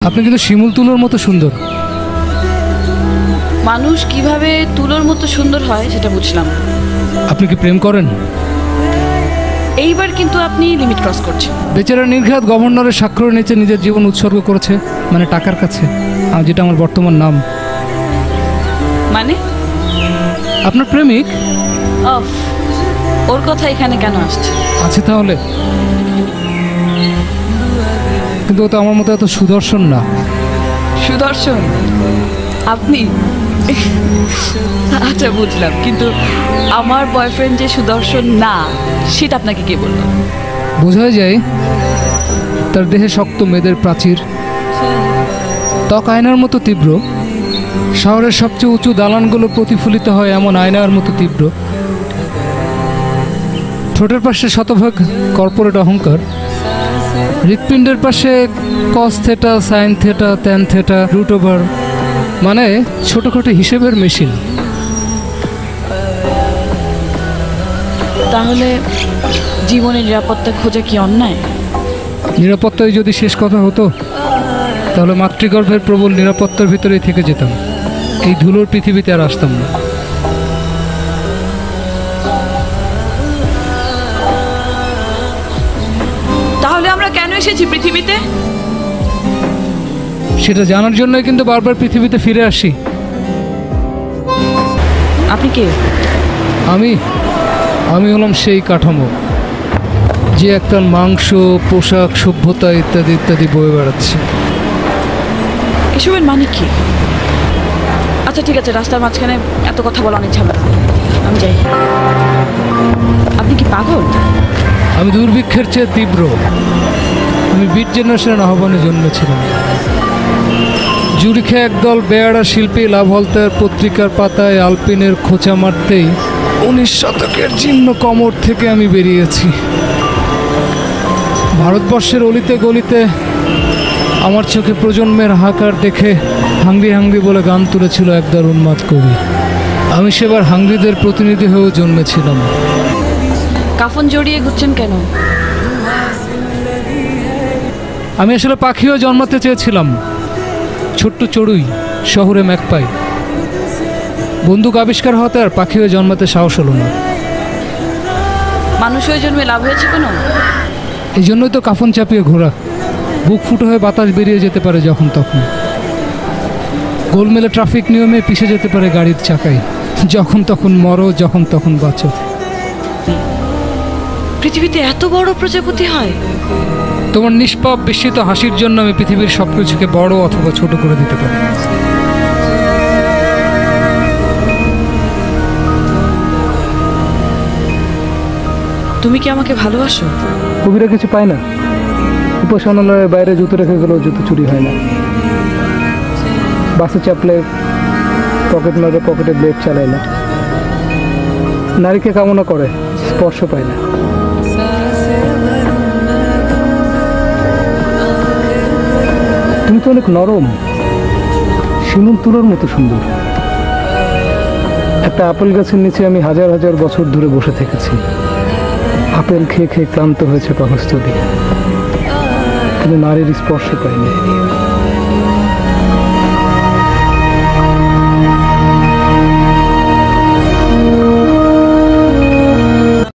আপনি কিন্তু শিমুল তুলোর মতো সুন্দর। মানুষ কিভাবে তুলোর মতো সুন্দর হয় সেটা বুঝলাম। আপনি কি প্রেম করেন? এইবার কিন্তু আপনি লিমিট ক্রস করছেন। বেচারা নির্ঘাত গভর্নরের স্বাক্ষরের নিচে নিজের জীবন উৎসর্গ করেছে, মানে টাকার কাছে, আর যেটা আমার বর্তমান নাম। মানে আপনার প্রেমিক অফ, ওর কথা এখানে কেন আসছে? আছে তাহলে, কিন্তু ও তো আমার মতো এত সুদর্শন না। সুদর্শন আপনি? আচ্ছা বুঝলাম, কিন্তু আমার বয়ফ্রেন্ড যে সুদর্শন না সেটা আপনাকে কে বলল? বোঝাই যায় তার দেহে শক্ত মেদের প্রাচীর, ত্বক আয়নার মতো তীব্র, শহরের সবচেয়ে উঁচু দালানগুলো প্রতিফলিত হয় এমন আয়নার মতো তীব্র, ঠোঁটের পাশে শতভাগ কর্পোরেট অহংকার, হৃৎপিণ্ডের পাশে cos theta, sine theta, tan theta, root over, মানে ছোটোখাটো হিসেবের মেশিন। তাহলে জীবনের নিরাপত্তা খোঁজা কি অন্যায়? নিরাপত্তায় যদি শেষ কথা হতো তাহলে মাতৃগর্ভের প্রবল নিরাপত্তার ভিতরেই থেকে যেতাম, এই ধুলোর পৃথিবীতে আর আসতাম না। তাহলে আমরা কেন এসেছি পৃথিবীতে? সেটা জানার জন্যই কিন্তু বারবার পৃথিবীতে ফিরে আসি। আপনি কে? আমি হলাম সেই কাঠামো যে একতাল মাংস, পোশাক, সভ্যতা ইত্যাদি ইত্যাদি বয়ে বেড়াচ্ছে। এসবের মানে কি? আচ্ছা ঠিক আছে, রাস্তার মাঝখানে এত কথা বলা অনেক ঝামেলা, আমি যাই। আপনি কি পাগল? আমি দুর্ভিক্ষের চেয়ে তীব্র। আমি বিট জেনারেশনের আহ্বানে জন্মেছিলাম। জুরিখে একদল বেয়ারা শিল্পী লাভলতার পত্রিকার পাতায় আলপিনের খোঁচা মারতেই 19 শতকের জীর্ণ কমর থেকে আমি বেরিয়েছি। ভারতবর্ষের অলিতে গলিতে আমার চোখে প্রজন্মের হাহাকার দেখে হাংরি হাংরি বলে গান তুলেছিল একদল উন্মাদ কবি। আমি সেবার হাংরিদের প্রতিনিধি হয়েও জন্মেছিলাম। কাফন জড়িয়ে ঘুরছেন কেন? আমি আসলে পাখিও জন্মাতে চেয়েছিলাম, ছোট্ট চড়ুই, শহরে ম্যাকপাই। বন্দুক আবিষ্কার হতে আর পাখি হয়ে জন্মাতে সাহস হলো না। মানুষ হয়ে জন্মে লাভ হয়েছে কোনো? এই জন্যই তো কাফন চাপিয়ে ঘোরা, বুক ফুটো হয়ে বাতাস বেরিয়ে যেতে পারে যখন তখন। গোলমেলে ট্রাফিক নিয়মে পিষে যেতে পারে গাড়ির চাকায়, যখন তখন মরো, যখন তখন বাঁচো। পৃথিবীতে এত বড় প্রজাপতি হয়? তোমার নিষ্পাপ বিস্মিত হাসির জন্য আমি পৃথিবীর সব কিছুকে বড় অথবা ছোট করে দিতে পারি। তুমি কি আমাকে ভালোবাসো? কবিরা কিছু পায় না, উপাসনালয়ের বাইরে জুতো রেখে গেলেও জুতো চুরি হয় না। বাসে চাপলে পকেট মারে, পকেটে ব্লেড চালায় না। নারীকে কামনা করে, স্পর্শ পায় না। তুমি তো অনেক নরম, শিমুল তুলোর মতো সুন্দর। একটা আপেল গাছের নিচে আমি হাজার হাজার বছর ধরে বসে থেকেছি। আপেল খেয়ে খেয়ে ক্লান্ত হয়েছে পাকস্থলী, কিন্তু নারীর স্পর্শ পাইনি।